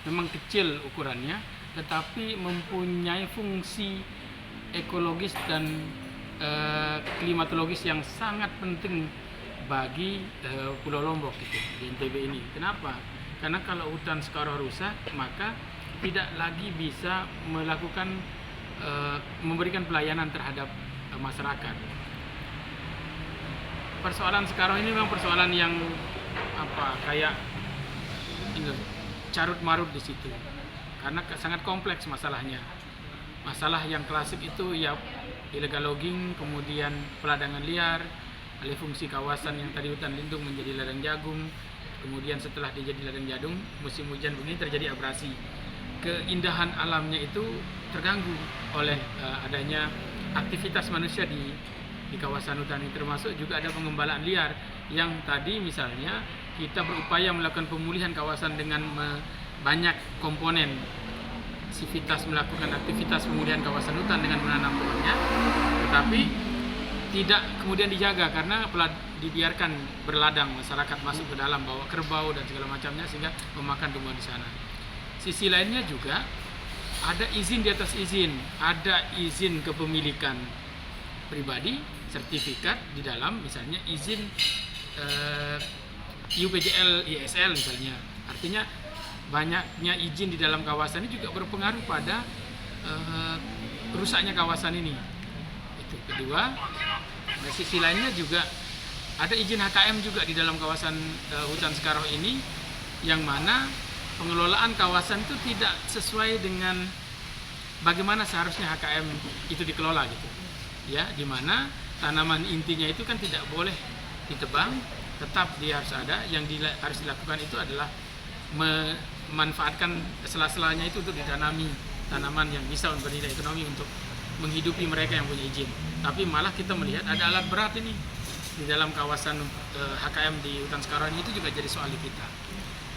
memang kecil ukurannya, tetapi mempunyai fungsi ekologis dan klimatologis yang sangat penting bagi Pulau Lombok gitu, di NTB ini. Kenapa? Karena kalau hutan sekarang rusak, maka tidak lagi bisa melakukan memberikan pelayanan terhadap masyarakat. Persoalan sekarang ini memang persoalan yang kayak carut marut di situ, karena sangat kompleks masalahnya. Masalah yang klasik itu ya illegal logging, kemudian peladangan liar, alih fungsi kawasan yang tadi hutan lindung menjadi ladang jagung, kemudian setelah dia jadi ladang jagung, musim hujan begini terjadi abrasi. Keindahan alamnya itu terganggu oleh adanya aktivitas manusia di kawasan hutan ini, termasuk juga ada pengembalaan liar yang tadi misalnya kita berupaya melakukan pemulihan kawasan dengan banyak komponen sivitas, melakukan aktivitas pemulihan kawasan hutan dengan menanam pohonnya, tetapi tidak kemudian dijaga karena dibiarkan berladang, masyarakat masuk ke dalam bawa kerbau dan segala macamnya sehingga memakan tumbuhan di sana. Sisi lainnya juga ada izin di atas izin, ada izin kepemilikan pribadi, sertifikat di dalam misalnya izin UPJL, ISL misalnya. Artinya banyaknya izin di dalam kawasan ini juga berpengaruh pada rusaknya kawasan ini. Itu kedua. Di sisi lainnya juga ada izin HKM juga di dalam kawasan hutan Sekarau ini, yang mana pengelolaan kawasan itu tidak sesuai dengan bagaimana seharusnya HKM itu dikelola gitu. Ya, di mana tanaman intinya itu kan tidak boleh ditebang, tetap dia harus ada. Yang harus dilakukan itu adalah memanfaatkan sela-selanya itu untuk ditanami tanaman yang bisa memberi nilai ekonomi untuk menghidupi mereka yang punya izin. Tapi malah kita melihat ada alat berat ini di dalam kawasan HKM di hutan Sekarau ini, itu juga jadi soal di kita.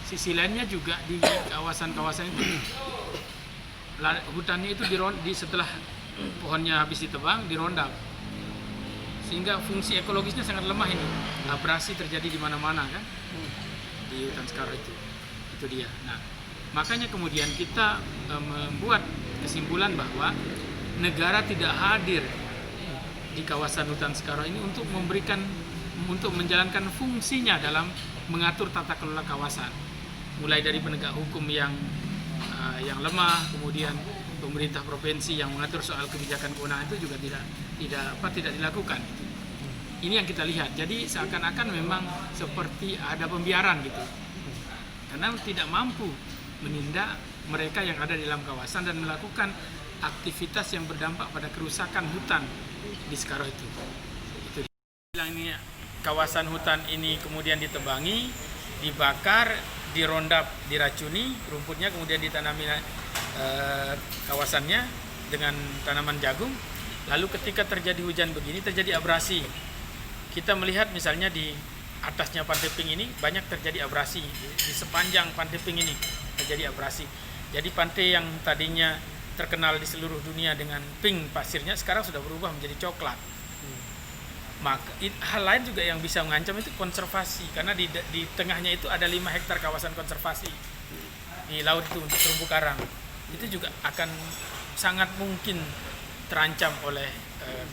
Sisi lainnya juga di kawasan-kawasan itu hutannya itu setelah pohonnya habis ditebang dirondap, sehingga fungsi ekologisnya sangat lemah ini. Abrasi terjadi di mana-mana kan di hutan Sekarau itu dia. Nah, makanya kemudian kita membuat kesimpulan bahwa negara tidak hadir di kawasan hutan Sekarau ini untuk menjalankan fungsinya dalam mengatur tata kelola kawasan, mulai dari penegak hukum yang lemah, kemudian pemerintah provinsi yang mengatur soal kebijakan kewenangan itu juga tidak dilakukan. Ini yang kita lihat. Jadi seakan-akan memang seperti ada pembiaran gitu, karena tidak mampu menindak mereka yang ada di dalam kawasan dan melakukan aktivitas yang berdampak pada kerusakan hutan di Sekarau itu. Ini kawasan hutan ini kemudian ditebangi, dibakar, dirondap, diracuni, rumputnya kemudian ditanami kawasannya dengan tanaman jagung. Lalu ketika terjadi hujan begini, terjadi abrasi. Kita melihat misalnya di atasnya Pantai Pink ini banyak terjadi abrasi, di sepanjang Pantai Pink ini terjadi abrasi. Jadi pantai yang tadinya terkenal di seluruh dunia dengan pink pasirnya sekarang sudah berubah menjadi coklat. Maka hal lain juga yang bisa mengancam itu konservasi, karena di tengahnya itu ada 5 hektar kawasan konservasi di laut itu untuk terumbu karang. Itu juga akan sangat mungkin terancam oleh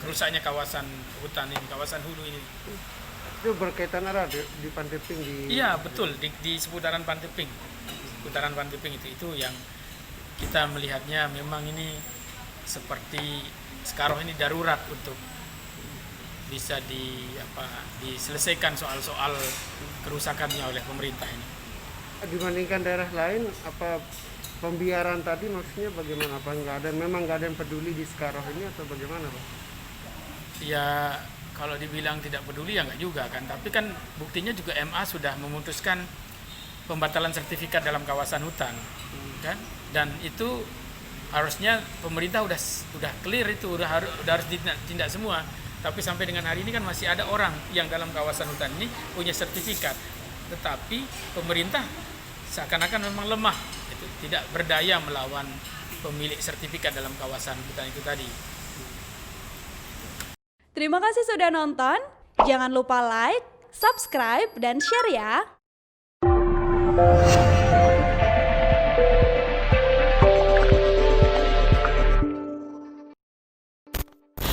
kerusaknya kawasan hutan ini, kawasan hulu ini. Itu berkaitan ada di Pantai Pink Iya, betul, di seputaran Pantai Pink. Seputaran Pantai Pink itu yang kita melihatnya memang ini seperti Sekarau ini darurat untuk bisa diselesaikan soal-soal kerusakannya oleh pemerintah ini. Dibandingkan daerah lain, apa pembiaran tadi maksudnya bagaimana? Apa memang nggak ada yang peduli di Sekarau ini atau bagaimana, Pak? Ya, kalau dibilang tidak peduli ya nggak juga kan, tapi kan buktinya juga MA sudah memutuskan pembatalan sertifikat dalam kawasan hutan, kan? Dan itu harusnya pemerintah udah clear, itu udah harus ditindak semua. Tapi sampai dengan hari ini kan masih ada orang yang dalam kawasan hutan ini punya sertifikat, tetapi pemerintah seakan-akan memang lemah, itu tidak berdaya melawan pemilik sertifikat dalam kawasan hutan itu tadi. Terima kasih sudah nonton. Jangan lupa like, subscribe, dan share ya.